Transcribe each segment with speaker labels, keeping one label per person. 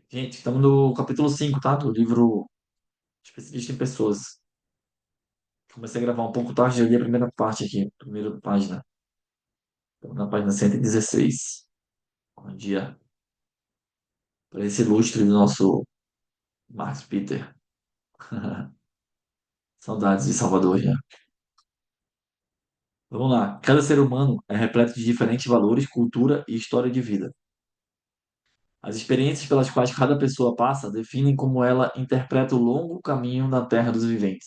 Speaker 1: Gente, estamos no capítulo 5, tá? Do livro Especialista em Pessoas. Comecei a gravar um pouco tarde, já li a primeira parte aqui, primeira página. Estamos na página 116. Bom dia para esse ilustre do nosso Marcos Peter. Saudades de Salvador já. Vamos lá. Cada ser humano é repleto de diferentes valores, cultura e história de vida. As experiências pelas quais cada pessoa passa definem como ela interpreta o longo caminho na Terra dos viventes.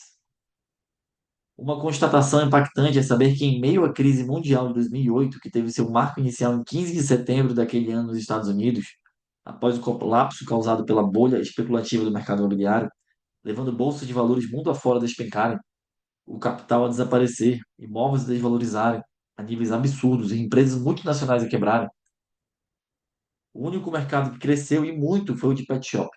Speaker 1: Uma constatação impactante é saber que, em meio à crise mundial de 2008, que teve seu marco inicial em 15 de setembro daquele ano nos Estados Unidos, após o colapso causado pela bolha especulativa do mercado imobiliário, levando bolsas de valores mundo afora a despencarem, o capital a desaparecer, imóveis a desvalorizarem a níveis absurdos e empresas multinacionais a quebrarem, o único mercado que cresceu e muito foi o de pet shop,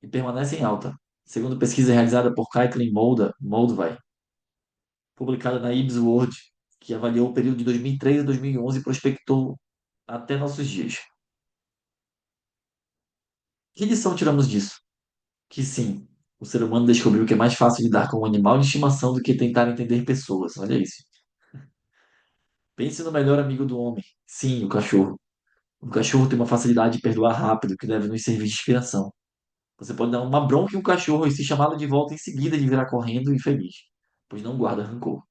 Speaker 1: e permanece em alta, segundo pesquisa realizada por Caitlin Moldvai, publicada na Ibis World, que avaliou o período de 2003 a 2011 e prospectou até nossos dias. Que lição tiramos disso? Que sim, o ser humano descobriu que é mais fácil lidar com um animal de estimação do que tentar entender pessoas. Olha isso. Pense no melhor amigo do homem. Sim, o cachorro. O cachorro tem uma facilidade de perdoar rápido, que deve nos servir de inspiração. Você pode dar uma bronca em um cachorro e se chamá-lo de volta em seguida de virar correndo e feliz, pois não guarda rancor.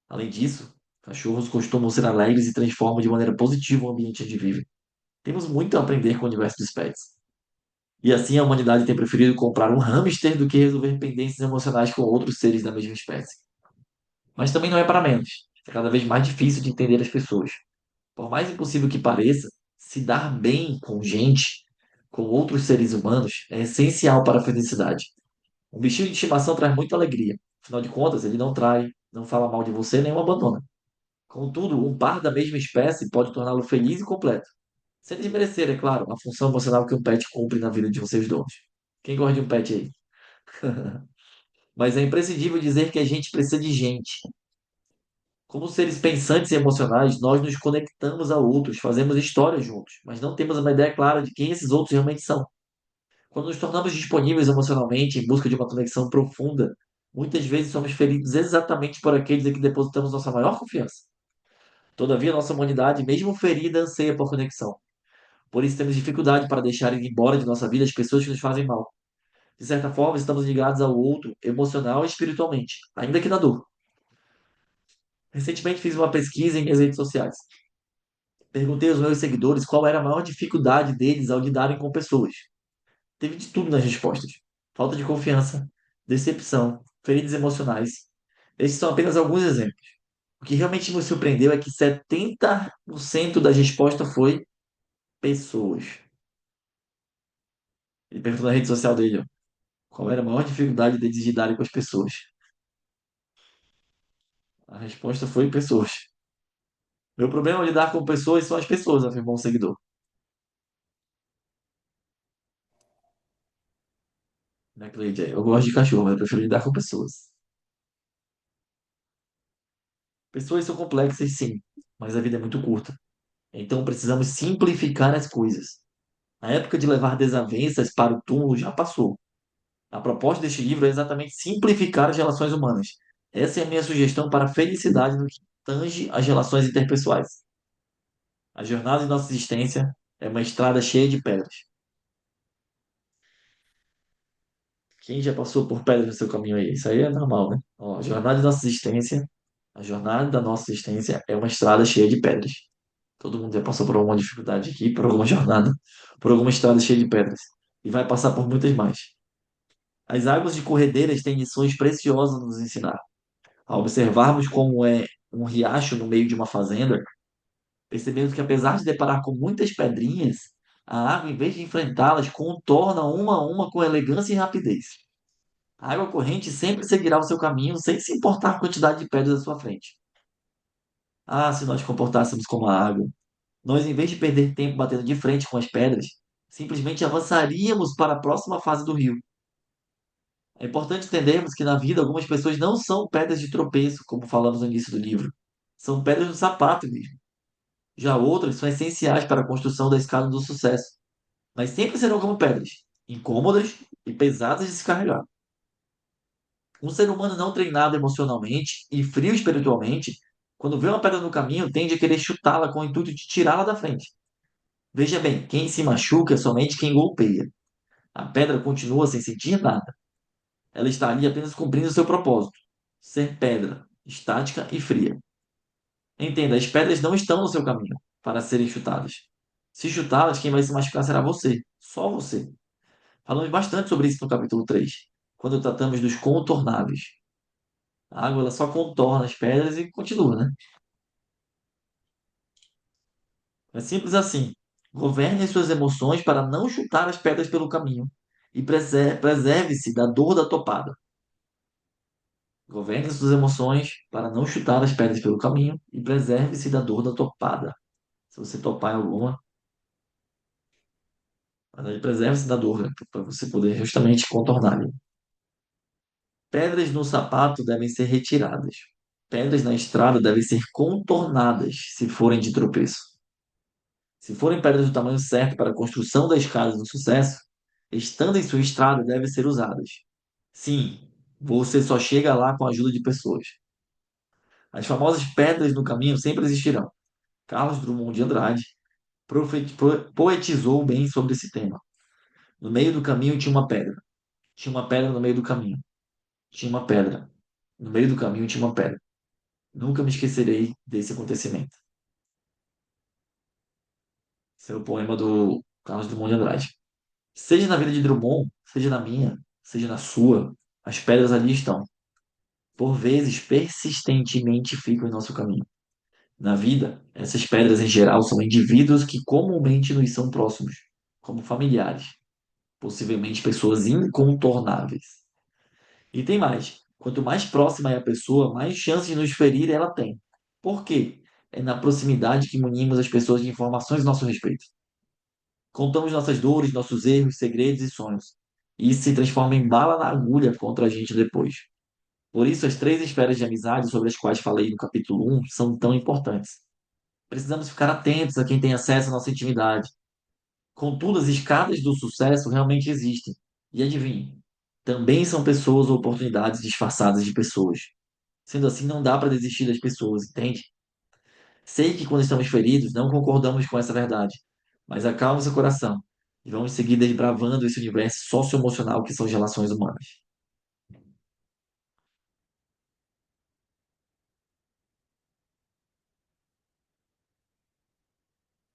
Speaker 1: Além disso, cachorros costumam ser alegres e transformam de maneira positiva o ambiente onde vivem. Temos muito a aprender com o universo dos pets. E assim a humanidade tem preferido comprar um hamster do que resolver pendências emocionais com outros seres da mesma espécie. Mas também não é para menos. É cada vez mais difícil de entender as pessoas. Por mais impossível que pareça, se dar bem com gente, com outros seres humanos, é essencial para a felicidade. Um bichinho de estimação traz muita alegria. Afinal de contas, ele não trai, não fala mal de você nem o abandona. Contudo, um par da mesma espécie pode torná-lo feliz e completo. Sem desmerecer, é claro, a função emocional que um pet cumpre na vida de vocês dois. Quem gosta de um pet aí? Mas é imprescindível dizer que a gente precisa de gente. Como seres pensantes e emocionais, nós nos conectamos a outros, fazemos histórias juntos, mas não temos uma ideia clara de quem esses outros realmente são. Quando nos tornamos disponíveis emocionalmente em busca de uma conexão profunda, muitas vezes somos feridos exatamente por aqueles em que depositamos nossa maior confiança. Todavia, nossa humanidade, mesmo ferida, anseia por conexão. Por isso temos dificuldade para deixar ir embora de nossa vida as pessoas que nos fazem mal. De certa forma, estamos ligados ao outro, emocional e espiritualmente, ainda que na dor. Recentemente fiz uma pesquisa em minhas redes sociais. Perguntei aos meus seguidores qual era a maior dificuldade deles ao lidarem com pessoas. Teve de tudo nas respostas: falta de confiança, decepção, feridas emocionais. Esses são apenas alguns exemplos. O que realmente me surpreendeu é que 70% das respostas foi pessoas. Ele perguntou na rede social dele, ó, qual era a maior dificuldade deles de lidarem com as pessoas. A resposta foi pessoas. Meu problema ao lidar com pessoas são as pessoas, afirmou um seguidor. Né, Cleide? Eu gosto de cachorro, mas eu prefiro lidar com pessoas. Pessoas são complexas, sim, mas a vida é muito curta. Então precisamos simplificar as coisas. A época de levar desavenças para o túmulo já passou. A proposta deste livro é exatamente simplificar as relações humanas. Essa é a minha sugestão para a felicidade no que tange às relações interpessoais. A jornada de nossa existência é uma estrada cheia de pedras. Quem já passou por pedras no seu caminho aí? Isso aí é normal, né? Ó, a jornada da nossa existência é uma estrada cheia de pedras. Todo mundo já passou por alguma dificuldade aqui, por alguma jornada, por alguma estrada cheia de pedras. E vai passar por muitas mais. As águas de corredeiras têm lições preciosas a nos ensinar. Ao observarmos como é um riacho no meio de uma fazenda, percebemos que apesar de deparar com muitas pedrinhas, a água, em vez de enfrentá-las, contorna uma a uma com elegância e rapidez. A água corrente sempre seguirá o seu caminho sem se importar com a quantidade de pedras à sua frente. Ah, se nós comportássemos como a água, nós, em vez de perder tempo batendo de frente com as pedras, simplesmente avançaríamos para a próxima fase do rio. É importante entendermos que na vida algumas pessoas não são pedras de tropeço, como falamos no início do livro. São pedras no sapato mesmo. Já outras são essenciais para a construção da escada do sucesso. mas sempre serão como pedras, incômodas e pesadas de se carregar. Um ser humano não treinado emocionalmente e frio espiritualmente, quando vê uma pedra no caminho, tende a querer chutá-la com o intuito de tirá-la da frente. Veja bem, quem se machuca é somente quem golpeia. A pedra continua sem sentir nada. Ela está ali apenas cumprindo seu propósito: ser pedra, estática e fria. Entenda, as pedras não estão no seu caminho para serem chutadas. Se chutá-las, quem vai se machucar será você, só você. Falamos bastante sobre isso no capítulo 3, quando tratamos dos contornáveis. A água ela só contorna as pedras e continua, né? É simples assim. Governe as suas emoções para não chutar as pedras pelo caminho e preserve-se da dor da topada. Governe as suas emoções para não chutar as pedras pelo caminho e preserve-se da dor da topada. Se você topar em alguma, mas aí preserve-se da dor, né? Para você poder justamente contornar ali. Pedras no sapato devem ser retiradas. Pedras na estrada devem ser contornadas se forem de tropeço. Se forem pedras do tamanho certo para a construção da escada do sucesso, estando em sua estrada, devem ser usadas. Sim, você só chega lá com a ajuda de pessoas. As famosas pedras no caminho sempre existirão. Carlos Drummond de Andrade poetizou bem sobre esse tema. No meio do caminho tinha uma pedra. Tinha uma pedra no meio do caminho. Tinha uma pedra. No meio do caminho tinha uma pedra. Nunca me esquecerei desse acontecimento. Esse é o poema do Carlos Drummond de Andrade. Seja na vida de Drummond, seja na minha, seja na sua, as pedras ali estão. Por vezes, persistentemente ficam em nosso caminho. Na vida, essas pedras em geral são indivíduos que comumente nos são próximos, como familiares, possivelmente pessoas incontornáveis. E tem mais: quanto mais próxima é a pessoa, mais chances de nos ferir ela tem. Por quê? É na proximidade que munimos as pessoas de informações a nosso respeito. Contamos nossas dores, nossos erros, segredos e sonhos. E isso se transforma em bala na agulha contra a gente depois. Por isso, as três esferas de amizade sobre as quais falei no capítulo 1 são tão importantes. Precisamos ficar atentos a quem tem acesso à nossa intimidade. Contudo, as escadas do sucesso realmente existem. E adivinhe, também são pessoas ou oportunidades disfarçadas de pessoas. Sendo assim, não dá para desistir das pessoas, entende? Sei que quando estamos feridos, não concordamos com essa verdade, mas acalme seu coração e vamos seguir desbravando esse universo socioemocional que são as relações humanas.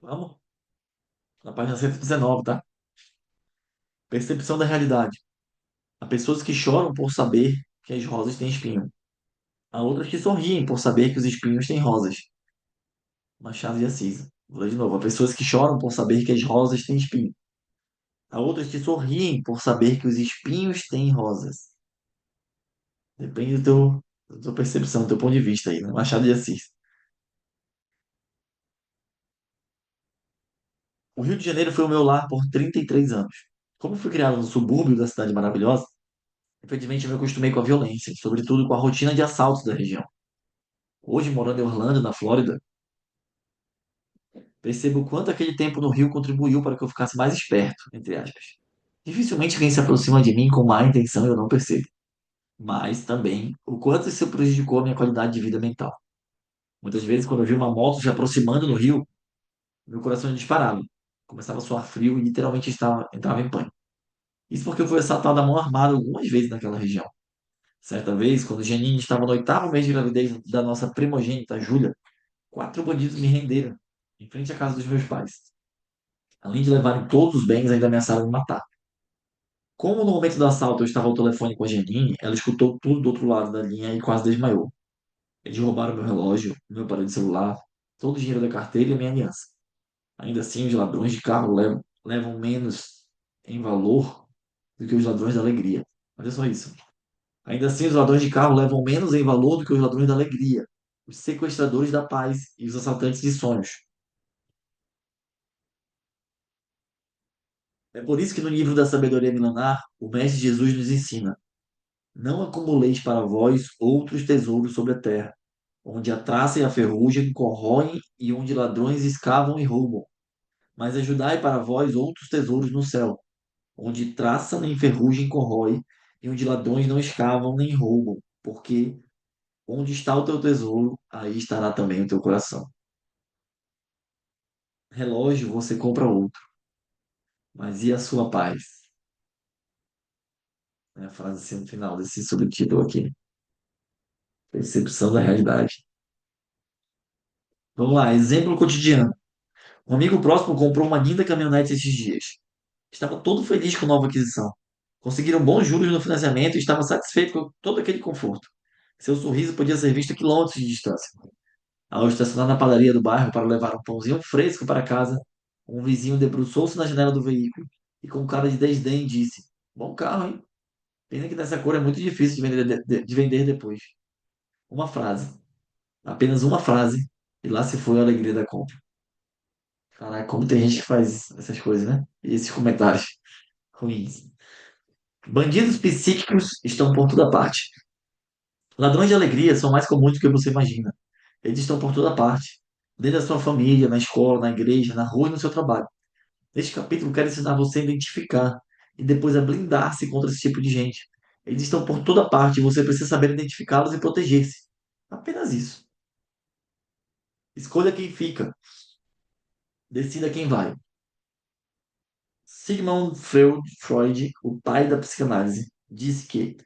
Speaker 1: Vamos? Na página 119, tá? Percepção da realidade. Há pessoas que choram por saber que as rosas têm espinho. Há outras que sorriem por saber que os espinhos têm rosas. Machado de Assis. Vou ler de novo. Há pessoas que choram por saber que as rosas têm espinho. Há outras que sorriem por saber que os espinhos têm rosas. Depende da tua percepção, do teu ponto de vista aí, né? Machado de Assis. O Rio de Janeiro foi o meu lar por 33 anos. Como fui criado no subúrbio da cidade maravilhosa, infelizmente eu me acostumei com a violência, sobretudo com a rotina de assaltos da região. Hoje, morando em Orlando, na Flórida, percebo o quanto aquele tempo no Rio contribuiu para que eu ficasse mais esperto, entre aspas. Dificilmente alguém se aproxima de mim com má intenção e eu não percebo. Mas também o quanto isso prejudicou a minha qualidade de vida mental. Muitas vezes, quando eu vi uma moto se aproximando no Rio, meu coração disparava. Começava a suar frio e literalmente entrava em pânico. Isso porque eu fui assaltado à mão armada algumas vezes naquela região. Certa vez, quando Janine estava no oitavo mês de gravidez da nossa primogênita, Júlia, quatro bandidos me renderam em frente à casa dos meus pais. Além de levarem todos os bens, ainda ameaçaram me matar. Como no momento do assalto eu estava ao telefone com a Janine, ela escutou tudo do outro lado da linha e quase desmaiou. Eles roubaram meu relógio, meu aparelho de celular, todo o dinheiro da carteira e a minha aliança. Ainda assim, os ladrões de carro levam menos em valor do que os ladrões da alegria. Olha só isso. Ainda assim, os ladrões de carro levam menos em valor do que os ladrões da alegria, os sequestradores da paz e os assaltantes de sonhos. É por isso que no livro da Sabedoria Milenar, o Mestre Jesus nos ensina: não acumuleis para vós outros tesouros sobre a terra, onde a traça e a ferrugem corroem e onde ladrões escavam e roubam. Mas ajudai para vós outros tesouros no céu, onde traça nem ferrugem corrói, e onde ladrões não escavam nem roubam, porque onde está o teu tesouro, aí estará também o teu coração. Relógio você compra outro, mas e a sua paz? É a frase assim no final desse subtítulo aqui. Percepção da realidade. Vamos lá, exemplo cotidiano. Um amigo próximo comprou uma linda caminhonete esses dias. Estava todo feliz com a nova aquisição. Conseguiram bons juros no financiamento e estava satisfeito com todo aquele conforto. Seu sorriso podia ser visto a quilômetros de distância. Ao estacionar na padaria do bairro para levar um pãozinho fresco para casa, um vizinho debruçou-se na janela do veículo e, com cara de desdém, disse: Bom carro, hein? Pena que dessa cor é muito difícil de vender, de vender depois. Uma frase, apenas uma frase, e lá se foi a alegria da compra. Caraca, como tem gente que faz essas coisas, né? E esses comentários ruins. Bandidos psíquicos estão por toda parte. Ladrões de alegria são mais comuns do que você imagina. Eles estão por toda parte. Dentro da sua família, na escola, na igreja, na rua e no seu trabalho. Neste capítulo, quero ensinar você a identificar e depois a blindar-se contra esse tipo de gente. Eles estão por toda parte e você precisa saber identificá-los e proteger-se. Apenas isso. Escolha quem fica. Decida quem vai. Sigmund Freud, o pai da psicanálise, disse que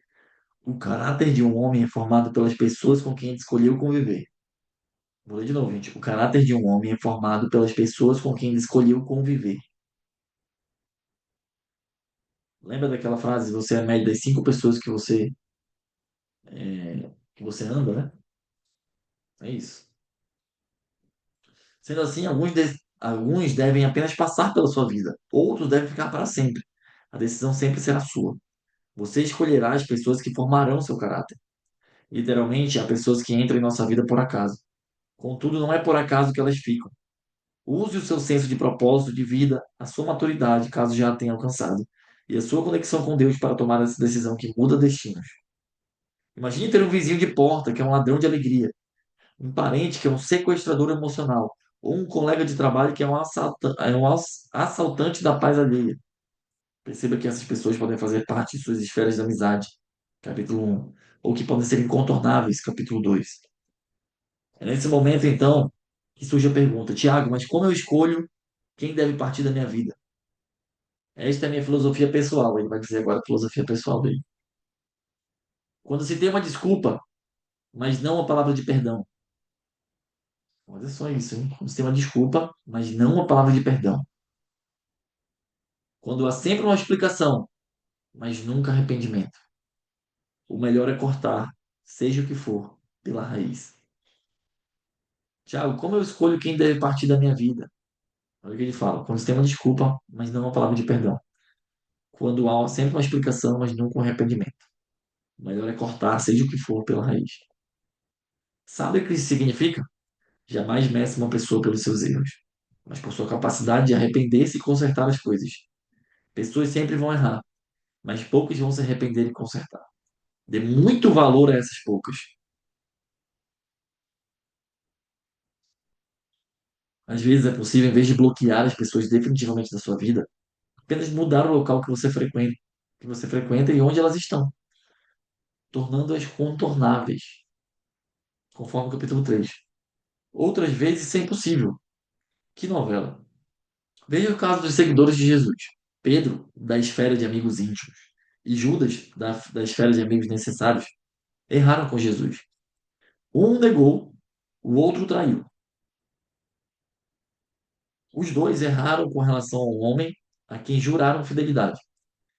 Speaker 1: o caráter de um homem é formado pelas pessoas com quem ele escolheu conviver. Vou ler de novo, gente. O caráter de um homem é formado pelas pessoas com quem ele escolheu conviver. Lembra daquela frase? Você é a média das cinco pessoas que você anda, né? É isso. Sendo assim, alguns devem apenas passar pela sua vida. Outros devem ficar para sempre. A decisão sempre será sua. Você escolherá as pessoas que formarão seu caráter. Literalmente, há pessoas que entram em nossa vida por acaso. Contudo, não é por acaso que elas ficam. Use o seu senso de propósito de vida, a sua maturidade, caso já a tenha alcançado, e a sua conexão com Deus para tomar essa decisão que muda destinos. Imagine ter um vizinho de porta que é um ladrão de alegria, um parente que é um sequestrador emocional, ou um colega de trabalho que é um assaltante da paz alheia. Perceba que essas pessoas podem fazer parte de suas esferas de amizade, capítulo 1, ou que podem ser incontornáveis, capítulo 2. É nesse momento, então, que surge a pergunta: Tiago, mas como eu escolho quem deve partir da minha vida? Esta é a minha filosofia pessoal. Ele vai dizer agora a filosofia pessoal dele. Quando se tem uma desculpa, mas não uma palavra de perdão. Olha só isso, hein? Quando se tem uma desculpa, mas não uma palavra de perdão. Quando há sempre uma explicação, mas nunca arrependimento. O melhor é cortar, seja o que for, pela raiz. Tiago, como eu escolho quem deve partir da minha vida? Olha o que ele fala. Quando se tem uma desculpa, mas não uma palavra de perdão. Quando há sempre uma explicação, mas nunca um arrependimento. O melhor é cortar, seja o que for, pela raiz. Sabe o que isso significa? Jamais meça uma pessoa pelos seus erros, mas por sua capacidade de arrepender-se e consertar as coisas. Pessoas sempre vão errar, mas poucas vão se arrepender e consertar. Dê muito valor a essas poucas. Às vezes é possível, em vez de bloquear as pessoas definitivamente da sua vida, apenas mudar o local que você frequenta e onde elas estão, tornando-as contornáveis, conforme o capítulo 3. Outras vezes isso é impossível. Que novela? Veja o caso dos seguidores de Jesus. Pedro, da esfera de amigos íntimos, e Judas, da esfera de amigos necessários, erraram com Jesus. Um negou, o outro traiu. Os dois erraram com relação ao homem a quem juraram fidelidade.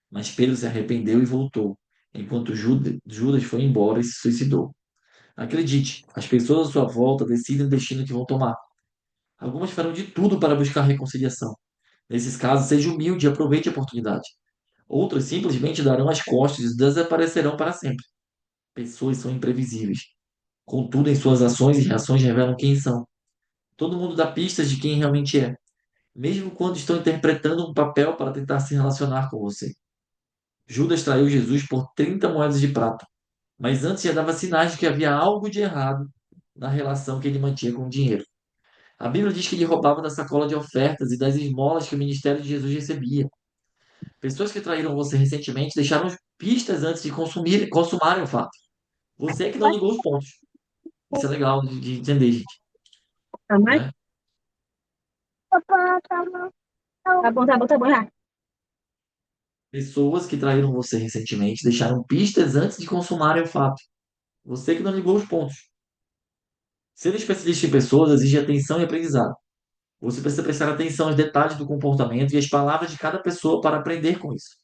Speaker 1: Mas Pedro se arrependeu e voltou, enquanto Judas foi embora e se suicidou. Acredite, as pessoas à sua volta decidem o destino que vão tomar. Algumas farão de tudo para buscar reconciliação. Nesses casos, seja humilde e aproveite a oportunidade. Outras simplesmente darão as costas e desaparecerão para sempre. Pessoas são imprevisíveis. Contudo, em suas ações e reações revelam quem são. Todo mundo dá pistas de quem realmente é, mesmo quando estão interpretando um papel para tentar se relacionar com você. Judas traiu Jesus por 30 moedas de prata, mas antes já dava sinais de que havia algo de errado na relação que ele mantinha com o dinheiro. A Bíblia diz que ele roubava da sacola de ofertas e das esmolas que o ministério de Jesus recebia. Pessoas que traíram você recentemente deixaram pistas antes de consumarem o fato. Você é que não ligou os pontos. Isso é legal de entender, gente,
Speaker 2: Tá mais?
Speaker 1: né?
Speaker 2: Tá bom, tá bom, tá bom, já.
Speaker 1: Pessoas que traíram você recentemente deixaram pistas antes de consumarem o fato. Você que não ligou os pontos. Ser especialista em pessoas exige atenção e aprendizado. Você precisa prestar atenção aos detalhes do comportamento e às palavras de cada pessoa para aprender com isso.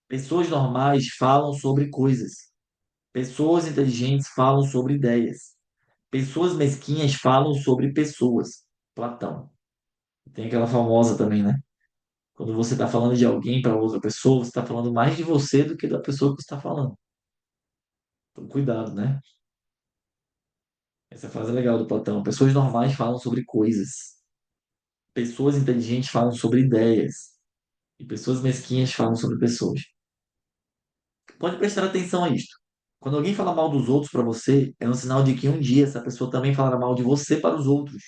Speaker 1: Pessoas normais falam sobre coisas. Pessoas inteligentes falam sobre ideias. Pessoas mesquinhas falam sobre pessoas. Platão. Tem aquela famosa também, né? Quando você está falando de alguém para outra pessoa, você está falando mais de você do que da pessoa que você está falando. Então, cuidado, né? Essa frase é legal do Platão. Pessoas normais falam sobre coisas. Pessoas inteligentes falam sobre ideias. E pessoas mesquinhas falam sobre pessoas. Pode prestar atenção a isto. Quando alguém fala mal dos outros para você, é um sinal de que um dia essa pessoa também falará mal de você para os outros.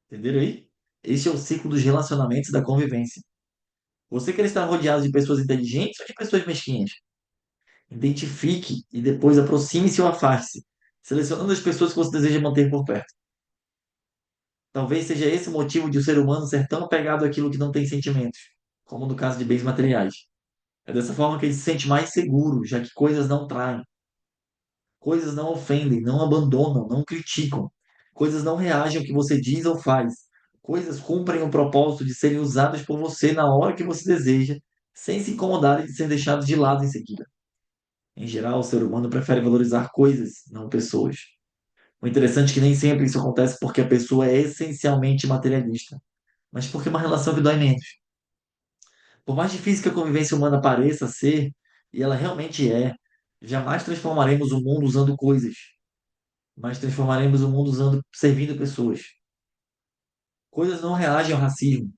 Speaker 1: Entenderam aí? Este é o ciclo dos relacionamentos e da convivência. Você quer estar rodeado de pessoas inteligentes ou de pessoas mesquinhas? Identifique e depois aproxime-se ou afaste-se, selecionando as pessoas que você deseja manter por perto. Talvez seja esse o motivo de o ser humano ser tão apegado àquilo que não tem sentimentos, como no caso de bens materiais. É dessa forma que ele se sente mais seguro, já que coisas não traem, coisas não ofendem, não abandonam, não criticam, coisas não reagem ao que você diz ou faz, coisas cumprem o propósito de serem usadas por você na hora que você deseja, sem se incomodarem de ser deixados de lado em seguida. Em geral, o ser humano prefere valorizar coisas, não pessoas. O interessante é que nem sempre isso acontece porque a pessoa é essencialmente materialista, mas porque é uma relação que dói menos. Por mais difícil que a convivência humana pareça ser, e ela realmente é, jamais transformaremos o mundo usando coisas, mas transformaremos o mundo servindo pessoas. Coisas não reagem ao racismo.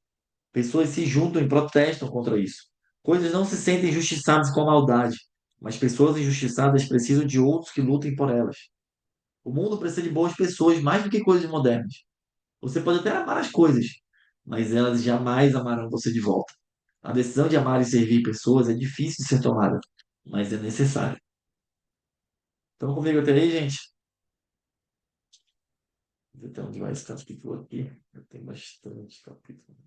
Speaker 1: Pessoas se juntam e protestam contra isso. Coisas não se sentem injustiçadas com a maldade, mas pessoas injustiçadas precisam de outros que lutem por elas. O mundo precisa de boas pessoas mais do que coisas modernas. Você pode até amar as coisas, mas elas jamais amarão você de volta. A decisão de amar e servir pessoas é difícil de ser tomada, mas é necessária. Estão comigo até aí, gente? Deixa eu ver onde vai esse capítulo aqui. Eu tenho bastante capítulo.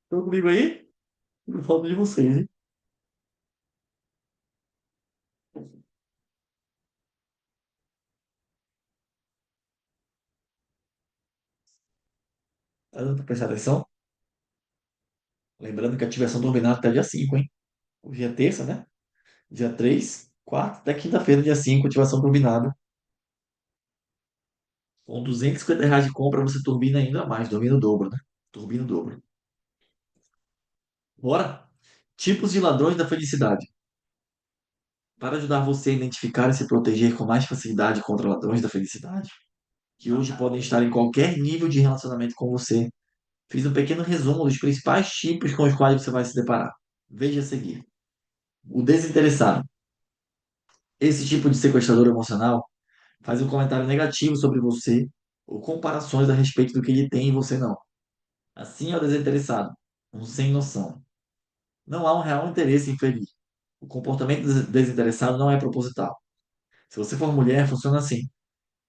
Speaker 1: Estão comigo aí? Não falta de vocês, hein? Tá dando pra prestar atenção? Lembrando que a ativação do turbinada até dia 5, hein? Hoje é terça, né? Dia 3, quarta, até quinta-feira, dia 5, ativação turbinada. Com R$ 250 de compra, você turbina ainda mais, turbina o dobro, né? Turbina o dobro. Bora? Tipos de ladrões da felicidade. Para ajudar você a identificar e se proteger com mais facilidade contra ladrões da felicidade, que hoje podem estar em qualquer nível de relacionamento com você, fiz um pequeno resumo dos principais tipos com os quais você vai se deparar. Veja a seguir. O desinteressado. Esse tipo de sequestrador emocional faz um comentário negativo sobre você ou comparações a respeito do que ele tem e você não. Assim é o desinteressado, um sem noção. Não há um real interesse em ferir. O comportamento desinteressado não é proposital. Se você for mulher, funciona assim.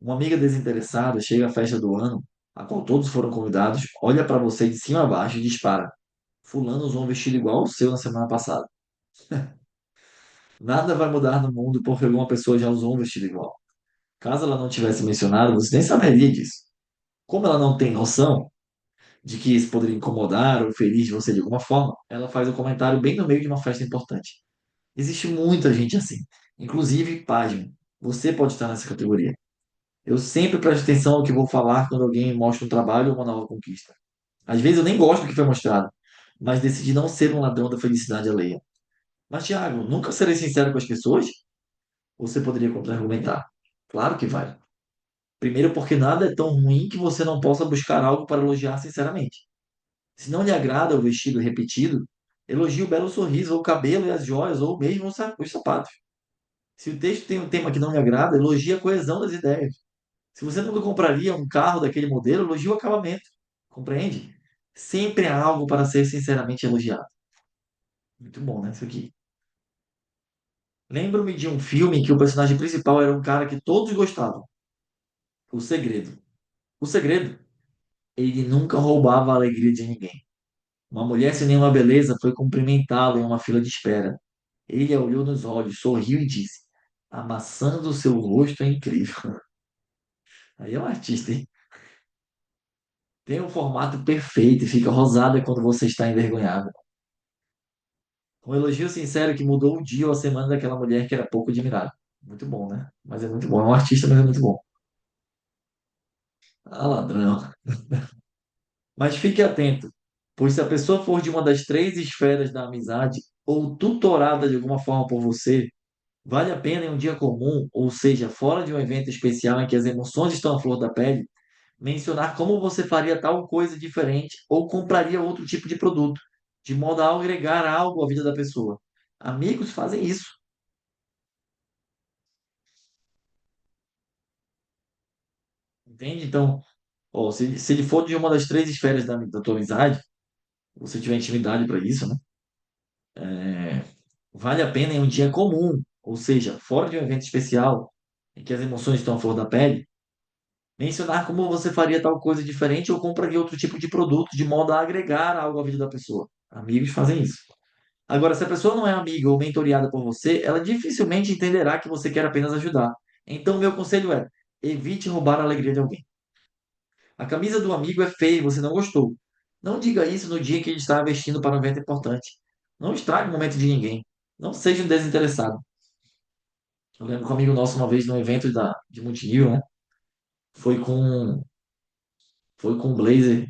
Speaker 1: Uma amiga desinteressada chega à festa do ano, a qual todos foram convidados, olha para você de cima a baixo e dispara. Fulano usou um vestido igual ao seu na semana passada. Nada vai mudar no mundo porque alguma pessoa já usou um vestido igual. Caso ela não tivesse mencionado, você nem saberia disso. Como ela não tem noção de que isso poderia incomodar ou ferir você de alguma forma, ela faz o comentário bem no meio de uma festa importante. Existe muita gente assim. Inclusive, pasme, você pode estar nessa categoria. Eu sempre presto atenção ao que vou falar quando alguém mostra um trabalho ou uma nova conquista. Às vezes eu nem gosto do que foi mostrado, mas decidi não ser um ladrão da felicidade alheia. Mas, Thiago, nunca serei sincero com as pessoas? Você poderia contra-argumentar. Claro que vai. Primeiro, porque nada é tão ruim que você não possa buscar algo para elogiar sinceramente. Se não lhe agrada o vestido repetido, Elogie o belo sorriso, ou o cabelo e as joias, ou mesmo os sapatos. Se o texto tem um tema que não lhe agrada, elogie a coesão das ideias. Se você nunca compraria um carro daquele modelo, elogie o acabamento. Compreende? Sempre há algo para ser sinceramente elogiado. Muito bom, né? Isso aqui. Lembro-me de um filme em que o personagem principal era um cara que todos gostavam. O Segredo. O Segredo. Ele nunca roubava a alegria de ninguém. Uma mulher sem nenhuma beleza foi cumprimentá-lo em uma fila de espera. Ele a olhou nos olhos, sorriu e disse: A maçã do seu rosto é incrível. Aí é um artista, hein? Tem um formato perfeito e fica rosada quando você está envergonhada. Um elogio sincero que mudou o dia ou a semana daquela mulher que era pouco admirada. Muito bom, né? Mas é muito bom. É um artista, mas é muito bom. Ah, ladrão. Mas fique atento, pois se a pessoa for de uma das três esferas da amizade ou tutorada de alguma forma por você, vale a pena em um dia comum, ou seja, fora de um evento especial em que as emoções estão à flor da pele, mencionar como você faria tal coisa diferente ou compraria outro tipo de produto, de modo a agregar algo à vida da pessoa. Amigos fazem isso, entende? Então, ó, se ele for de uma das três esferas da tua amizade, você tiver intimidade para isso, né? Vale a pena em um dia comum, ou seja, fora de um evento especial em que as emoções estão à flor da pele, mencionar como você faria tal coisa diferente ou compraria outro tipo de produto de modo a agregar algo à vida da pessoa. Amigos fazem isso. Agora, se a pessoa não é amiga ou mentoreada por você, ela dificilmente entenderá que você quer apenas ajudar. Então, meu conselho é: evite roubar a alegria de alguém. A camisa do amigo é feia e você não gostou. Não diga isso no dia que ele está vestindo para um evento importante. Não estrague o momento de ninguém. Não seja um desinteressado. Eu lembro que um amigo nosso, uma vez, num evento de multinível, né? Foi com, foi com um blazer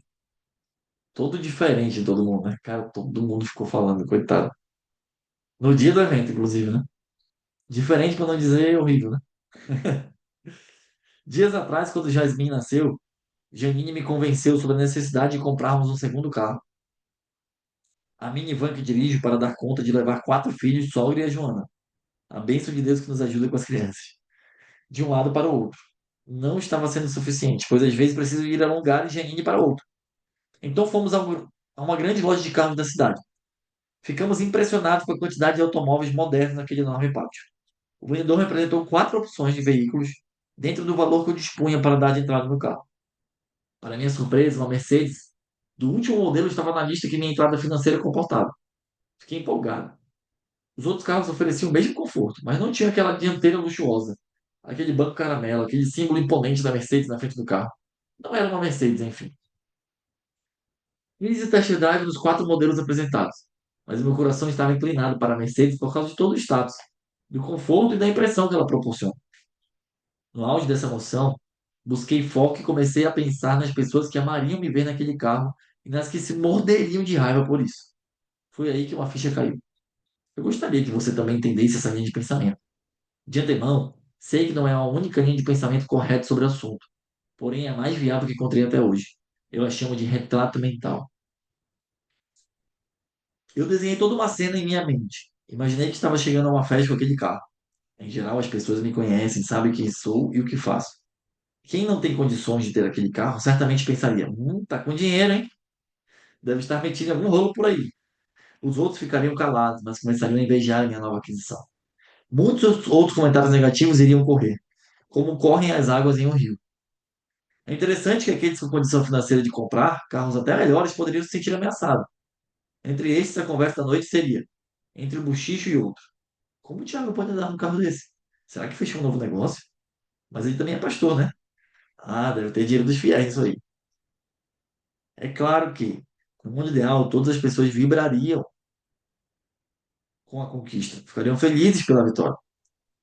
Speaker 1: todo diferente de todo mundo, né? Cara, todo mundo ficou falando, coitado. No dia do evento, inclusive, né? Diferente para não dizer horrível, né? Dias atrás, quando Jasmine nasceu, Janine me convenceu sobre a necessidade de comprarmos um segundo carro. A minivan que dirijo para dar conta de levar quatro filhos, sogra e a Joana. A bênção de Deus que nos ajuda com as crianças. De um lado para o outro. Não estava sendo suficiente, pois às vezes preciso ir a um lugar e Janine para outro. Então fomos a uma grande loja de carros da cidade. Ficamos impressionados com a quantidade de automóveis modernos naquele enorme pátio. O vendedor me apresentou quatro opções de veículos dentro do valor que eu dispunha para dar de entrada no carro. Para minha surpresa, uma Mercedes do último modelo estava na lista que minha entrada financeira comportava. Fiquei empolgado. Os outros carros ofereciam o mesmo conforto, mas não tinha aquela dianteira luxuosa, aquele banco caramelo, aquele símbolo imponente da Mercedes na frente do carro. Não era uma Mercedes, enfim. Fiz test drive dos quatro modelos apresentados, mas meu coração estava inclinado para a Mercedes por causa de todo o status, do conforto e da impressão que ela proporciona. No auge dessa emoção, busquei foco e comecei a pensar nas pessoas que amariam me ver naquele carro e nas que se morderiam de raiva por isso. Foi aí que uma ficha caiu. Eu gostaria que você também entendesse essa linha de pensamento. De antemão, sei que não é a única linha de pensamento correta sobre o assunto, porém é a mais viável que encontrei até hoje. Eu a chamo de retrato mental. Eu desenhei toda uma cena em minha mente. Imaginei que estava chegando a uma festa com aquele carro. Em geral, as pessoas me conhecem, sabem quem sou e o que faço. Quem não tem condições de ter aquele carro certamente pensaria: tá com dinheiro, hein? Deve estar metido em algum rolo por aí. Os outros ficariam calados, mas começariam a invejar a minha nova aquisição. Muitos outros comentários negativos iriam correr, como correm as águas em um rio. É interessante que aqueles com condição financeira de comprar carros até melhores poderiam se sentir ameaçados. Entre estes, a conversa da noite seria entre um bochicho e outro. Como o Thiago pode andar num carro desse? Será que fechou um novo negócio? Mas ele também é pastor, né? Ah, deve ter dinheiro dos fiéis isso aí. É claro que, no mundo ideal, todas as pessoas vibrariam com a conquista, ficariam felizes pela vitória.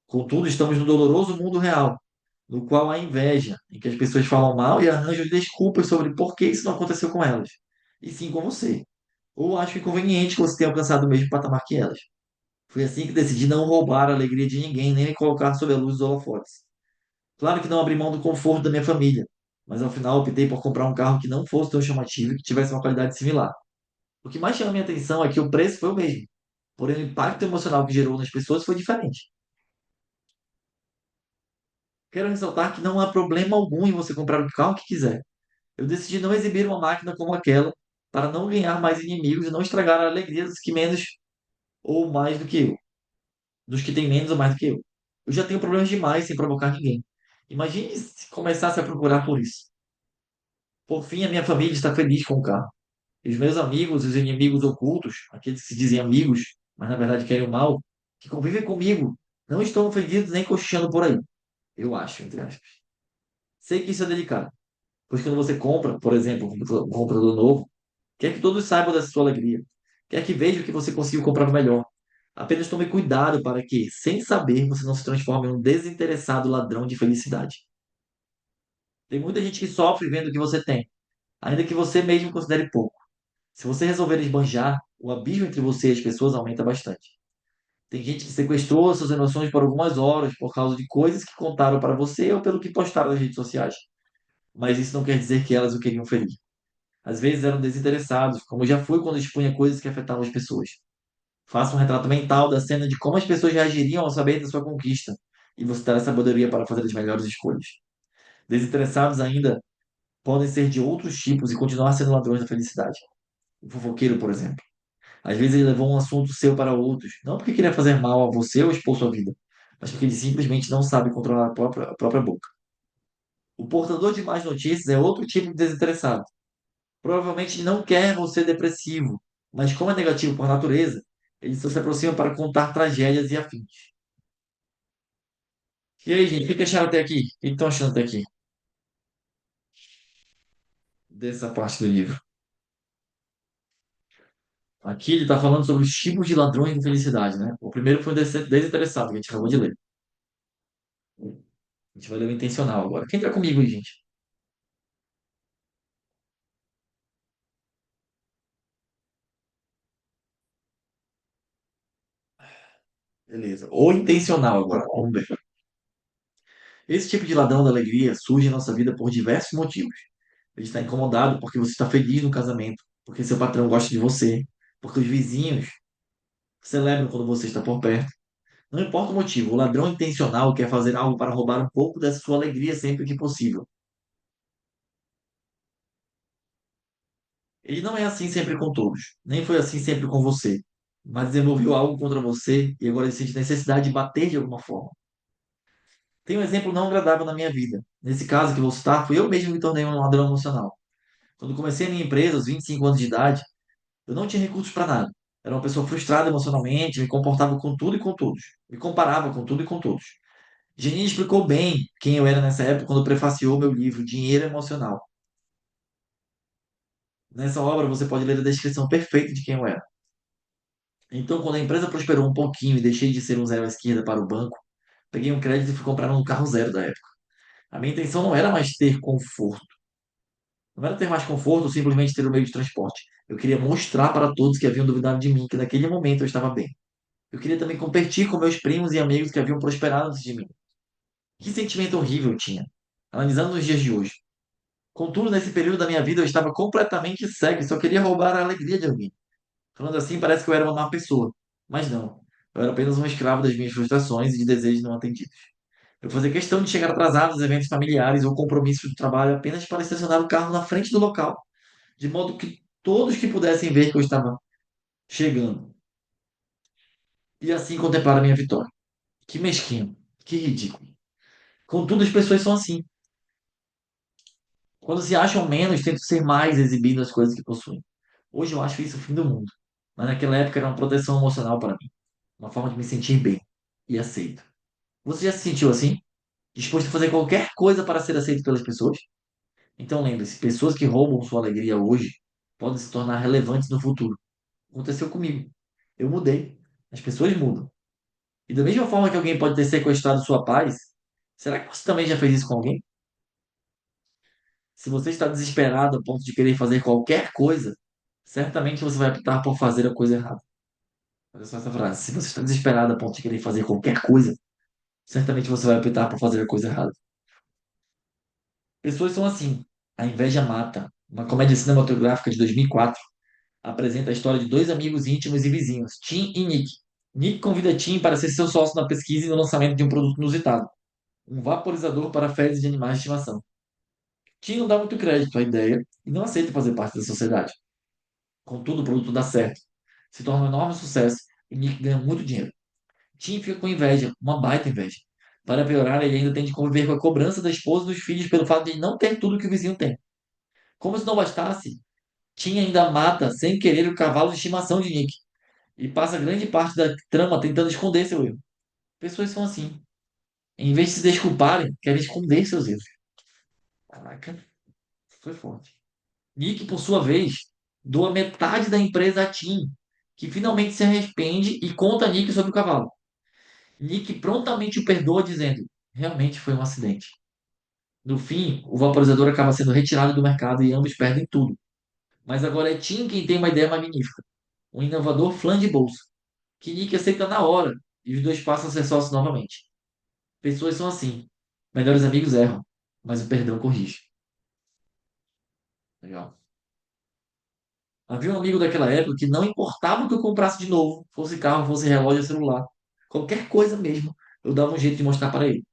Speaker 1: Contudo, estamos no doloroso mundo real, no qual há inveja, em que as pessoas falam mal e arranjam desculpas sobre por que isso não aconteceu com elas, e sim com você. Ou acho inconveniente que você tenha alcançado o mesmo patamar que elas. Foi assim que decidi não roubar a alegria de ninguém, nem me colocar sob a luz dos holofotes. Claro que não abri mão do conforto da minha família, mas ao final optei por comprar um carro que não fosse tão chamativo e que tivesse uma qualidade similar. O que mais chama a minha atenção é que o preço foi o mesmo, porém o impacto emocional que gerou nas pessoas foi diferente. Quero ressaltar que não há problema algum em você comprar o carro que quiser. Eu decidi não exibir uma máquina como aquela para não ganhar mais inimigos e não estragar a alegria dos que menos ou mais do que eu, dos que têm menos ou mais do que eu. Eu já tenho problemas demais sem provocar ninguém. Imagine se começasse a procurar por isso. Por fim, a minha família está feliz com o carro. E os meus amigos, os inimigos ocultos, aqueles que se dizem amigos, mas na verdade querem o mal, que convivem comigo, não estão ofendidos nem cochichando por aí. Eu acho, entre aspas. Sei que isso é delicado, pois quando você compra, por exemplo, um computador novo, quer que todos saibam dessa sua alegria. Quer que vejam que você conseguiu comprar o melhor. Apenas tome cuidado para que, sem saber, você não se transforme em um desinteressado ladrão de felicidade. Tem muita gente que sofre vendo o que você tem, ainda que você mesmo considere pouco. Se você resolver esbanjar, o abismo entre você e as pessoas aumenta bastante. Tem gente que sequestrou suas emoções por algumas horas por causa de coisas que contaram para você ou pelo que postaram nas redes sociais. Mas isso não quer dizer que elas o queriam ferir. Às vezes eram desinteressados, como já fui quando expunha coisas que afetavam as pessoas. Faça um retrato mental da cena de como as pessoas reagiriam ao saber da sua conquista, e você terá sabedoria para fazer as melhores escolhas. Desinteressados ainda podem ser de outros tipos e continuar sendo ladrões da felicidade. O fofoqueiro, por exemplo. Às vezes ele levou um assunto seu para outros, não porque queria fazer mal a você ou expor sua vida, mas porque ele simplesmente não sabe controlar a própria boca. O portador de más notícias é outro tipo de desinteressado. Provavelmente não quer você depressivo, mas como é negativo por natureza, eles só se aproximam para contar tragédias e afins. E aí, gente, o que acharam até aqui? O que estão achando até aqui dessa parte do livro? Aqui ele está falando sobre os tipos de ladrões de felicidade, né? O primeiro foi o desinteressado, que a gente acabou de ler. A gente vai ler o intencional agora. Quem tá comigo aí, gente? Beleza. O intencional agora. Vamos ver. Esse tipo de ladrão da alegria surge em nossa vida por diversos motivos. Ele está incomodado porque você está feliz no casamento, porque seu patrão gosta de você, porque os vizinhos celebram quando você está por perto. Não importa o motivo, o ladrão intencional quer fazer algo para roubar um pouco dessa sua alegria sempre que possível. Ele não é assim sempre com todos, nem foi assim sempre com você, mas desenvolveu algo contra você e agora ele sente necessidade de bater de alguma forma. Tem um exemplo não agradável na minha vida. Nesse caso que vou citar, fui eu mesmo que me tornei um ladrão emocional. Quando comecei a minha empresa, aos 25 anos de idade, eu não tinha recursos para nada. Era uma pessoa frustrada emocionalmente, me comportava com tudo e com todos. Me comparava com tudo e com todos. Janine explicou bem quem eu era nessa época quando prefaciou meu livro Dinheiro Emocional. Nessa obra você pode ler a descrição perfeita de quem eu era. Então, quando a empresa prosperou um pouquinho e deixei de ser um zero à esquerda para o banco, peguei um crédito e fui comprar um carro zero da época. A minha intenção não era mais ter conforto. Não era ter mais conforto ou simplesmente ter o meio de transporte. Eu queria mostrar para todos que haviam duvidado de mim que naquele momento eu estava bem. Eu queria também competir com meus primos e amigos que haviam prosperado antes de mim. Que sentimento horrível eu tinha, analisando nos dias de hoje. Contudo, nesse período da minha vida eu estava completamente cego e só queria roubar a alegria de alguém. Falando assim, parece que eu era uma má pessoa. Mas não. Eu era apenas um escravo das minhas frustrações e de desejos não atendidos. Eu fazia questão de chegar atrasado aos eventos familiares ou compromissos do trabalho apenas para estacionar o carro na frente do local, de modo que todos que pudessem ver que eu estava chegando e assim contemplar a minha vitória. Que mesquinho, que ridículo. Contudo, as pessoas são assim. Quando se acham menos, tentam ser mais exibindo as coisas que possuem. Hoje eu acho isso o fim do mundo. Mas naquela época era uma proteção emocional para mim. Uma forma de me sentir bem e aceito. Você já se sentiu assim? Disposto a fazer qualquer coisa para ser aceito pelas pessoas? Então lembre-se, pessoas que roubam sua alegria hoje podem se tornar relevantes no futuro. Aconteceu comigo. Eu mudei. As pessoas mudam. E da mesma forma que alguém pode ter sequestrado sua paz, será que você também já fez isso com alguém? Se você está desesperado a ponto de querer fazer qualquer coisa, certamente você vai optar por fazer a coisa errada. Olha só essa frase. Se você está desesperado a ponto de querer fazer qualquer coisa, certamente você vai optar por fazer a coisa errada. Pessoas são assim. A inveja mata. Uma comédia cinematográfica de 2004. Apresenta a história de dois amigos íntimos e vizinhos, Tim e Nick. Nick convida Tim para ser seu sócio na pesquisa e no lançamento de um produto inusitado, um vaporizador para fezes de animais de estimação. Tim não dá muito crédito à ideia e não aceita fazer parte da sociedade. Contudo, o produto dá certo, se torna um enorme sucesso e Nick ganha muito dinheiro. Tim fica com inveja, uma baita inveja. Para piorar, ele ainda tem de conviver com a cobrança da esposa e dos filhos pelo fato de não ter tudo que o vizinho tem. Como se não bastasse, Tim ainda mata, sem querer, o cavalo de estimação de Nick e passa grande parte da trama tentando esconder seu erro. Pessoas são assim. Em vez de se desculparem, querem esconder seus erros. Caraca, foi forte. Nick, por sua vez, doa metade da empresa a Tim, que finalmente se arrepende e conta a Nick sobre o cavalo. Nick prontamente o perdoa, dizendo: realmente foi um acidente. No fim, o vaporizador acaba sendo retirado do mercado e ambos perdem tudo. Mas agora é Tim quem tem uma ideia magnífica: um inovador flan de bolsa, que Nick aceita na hora e os dois passam a ser sócios novamente. Pessoas são assim. Melhores amigos erram, mas o perdão corrige. Legal. Havia um amigo daquela época que não importava o que eu comprasse de novo, fosse carro, fosse relógio, celular, qualquer coisa mesmo, eu dava um jeito de mostrar para ele.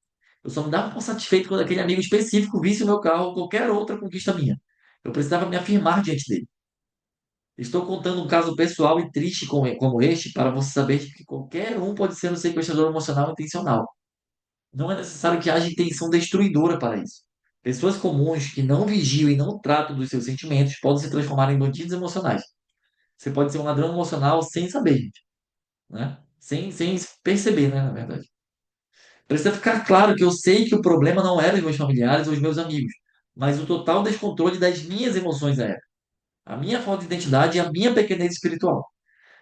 Speaker 1: Eu só me dava por satisfeito quando aquele amigo específico visse o meu carro ou qualquer outra conquista minha. Eu precisava me afirmar diante dele. Estou contando um caso pessoal e triste como este para você saber que qualquer um pode ser um sequestrador emocional intencional. Não é necessário que haja intenção destruidora para isso. Pessoas comuns que não vigiam e não tratam dos seus sentimentos podem se transformar em bandidos emocionais. Você pode ser um ladrão emocional sem saber, gente, né? Sem perceber, né, na verdade. Precisa ficar claro que eu sei que o problema não era os meus familiares ou os meus amigos, mas o total descontrole das minhas emoções à época. A minha falta de identidade e a minha pequenez espiritual.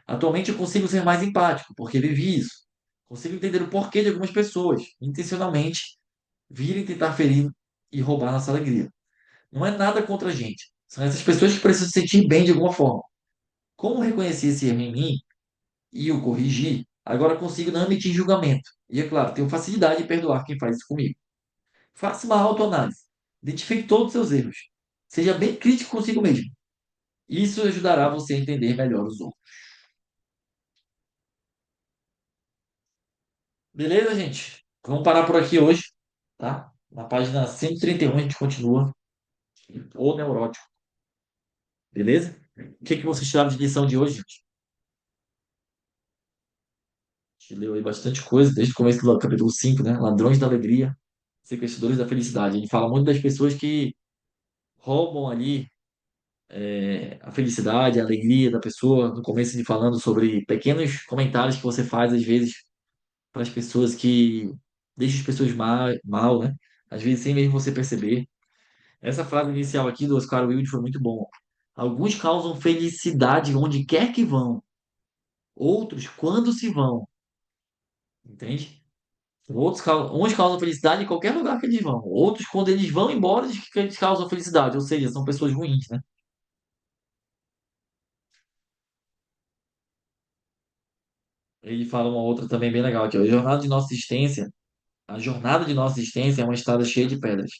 Speaker 1: Atualmente eu consigo ser mais empático, porque vivi isso. Consigo entender o porquê de algumas pessoas, intencionalmente, virem tentar ferir e roubar nossa alegria. Não é nada contra a gente. São essas pessoas que precisam se sentir bem de alguma forma. Como reconheci esse erro em mim e o corrigi, agora consigo não emitir julgamento. E é claro, tenho facilidade em perdoar quem faz isso comigo. Faça uma autoanálise. Identifique todos os seus erros. Seja bem crítico consigo mesmo. Isso ajudará você a entender melhor os outros. Beleza, gente? Vamos parar por aqui hoje, tá? Na página 131 a gente continua. O neurótico. Beleza? O que que vocês tiraram de lição de hoje, gente? A gente leu aí bastante coisa, desde o começo do capítulo 5, né? Ladrões da alegria, sequestradores da felicidade. Ele fala muito das pessoas que roubam ali a felicidade, a alegria da pessoa. No começo, ele falando sobre pequenos comentários que você faz, às vezes, para as pessoas que deixam as pessoas mal, né? Às vezes, sem mesmo você perceber. Essa frase inicial aqui do Oscar Wilde foi muito bom. Alguns causam felicidade onde quer que vão, outros quando se vão. Entende? Uns causam felicidade em qualquer lugar que eles vão. Outros, quando eles vão embora, eles causam felicidade. Ou seja, são pessoas ruins, né? Ele fala uma outra também bem legal aqui, ó. A jornada de nossa existência é uma estrada cheia de pedras.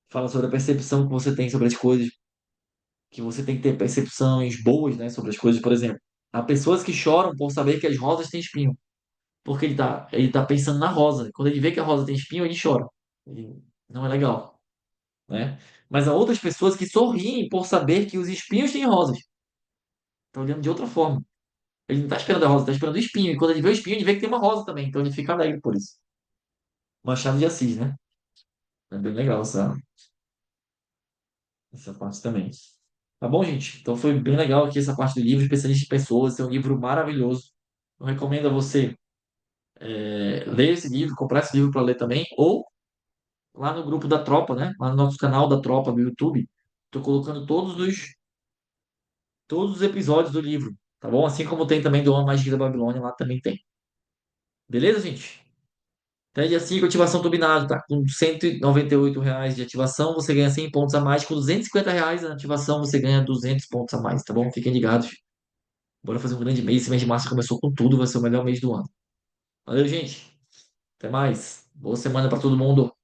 Speaker 1: Fala sobre a percepção que você tem sobre as coisas, que você tem que ter percepções boas, né, sobre as coisas. Por exemplo, há pessoas que choram por saber que as rosas têm espinho, porque ele tá pensando na rosa. Quando ele vê que a rosa tem espinho, ele chora. Não é legal, né? Mas há outras pessoas que sorriem por saber que os espinhos têm rosas. Tá olhando de outra forma. Ele não tá esperando a rosa, tá esperando o espinho. E quando ele vê o espinho, ele vê que tem uma rosa também. Então ele fica alegre por isso. Machado de Assis, né? É bem legal essa parte também. Tá bom, gente? Então foi bem legal aqui essa parte do livro, Especialista em Pessoas. É um livro maravilhoso. Eu recomendo a você ler esse livro, comprar esse livro para ler também, ou lá no grupo da Tropa, né? Lá no nosso canal da Tropa no YouTube. Estou colocando todos os episódios do livro, tá bom? Assim como tem também do Homem Mais Rico da Babilônia, lá também tem. Beleza, gente? Até dia 5, ativação turbinada, tá? Com R$ 198 de ativação, você ganha 100 pontos a mais. Com R$ 250 na ativação, você ganha 200 pontos a mais, tá bom? Fiquem ligados. Bora fazer um grande mês. Esse mês de março começou com tudo, vai ser o melhor mês do ano. Valeu, gente. Até mais. Boa semana para todo mundo.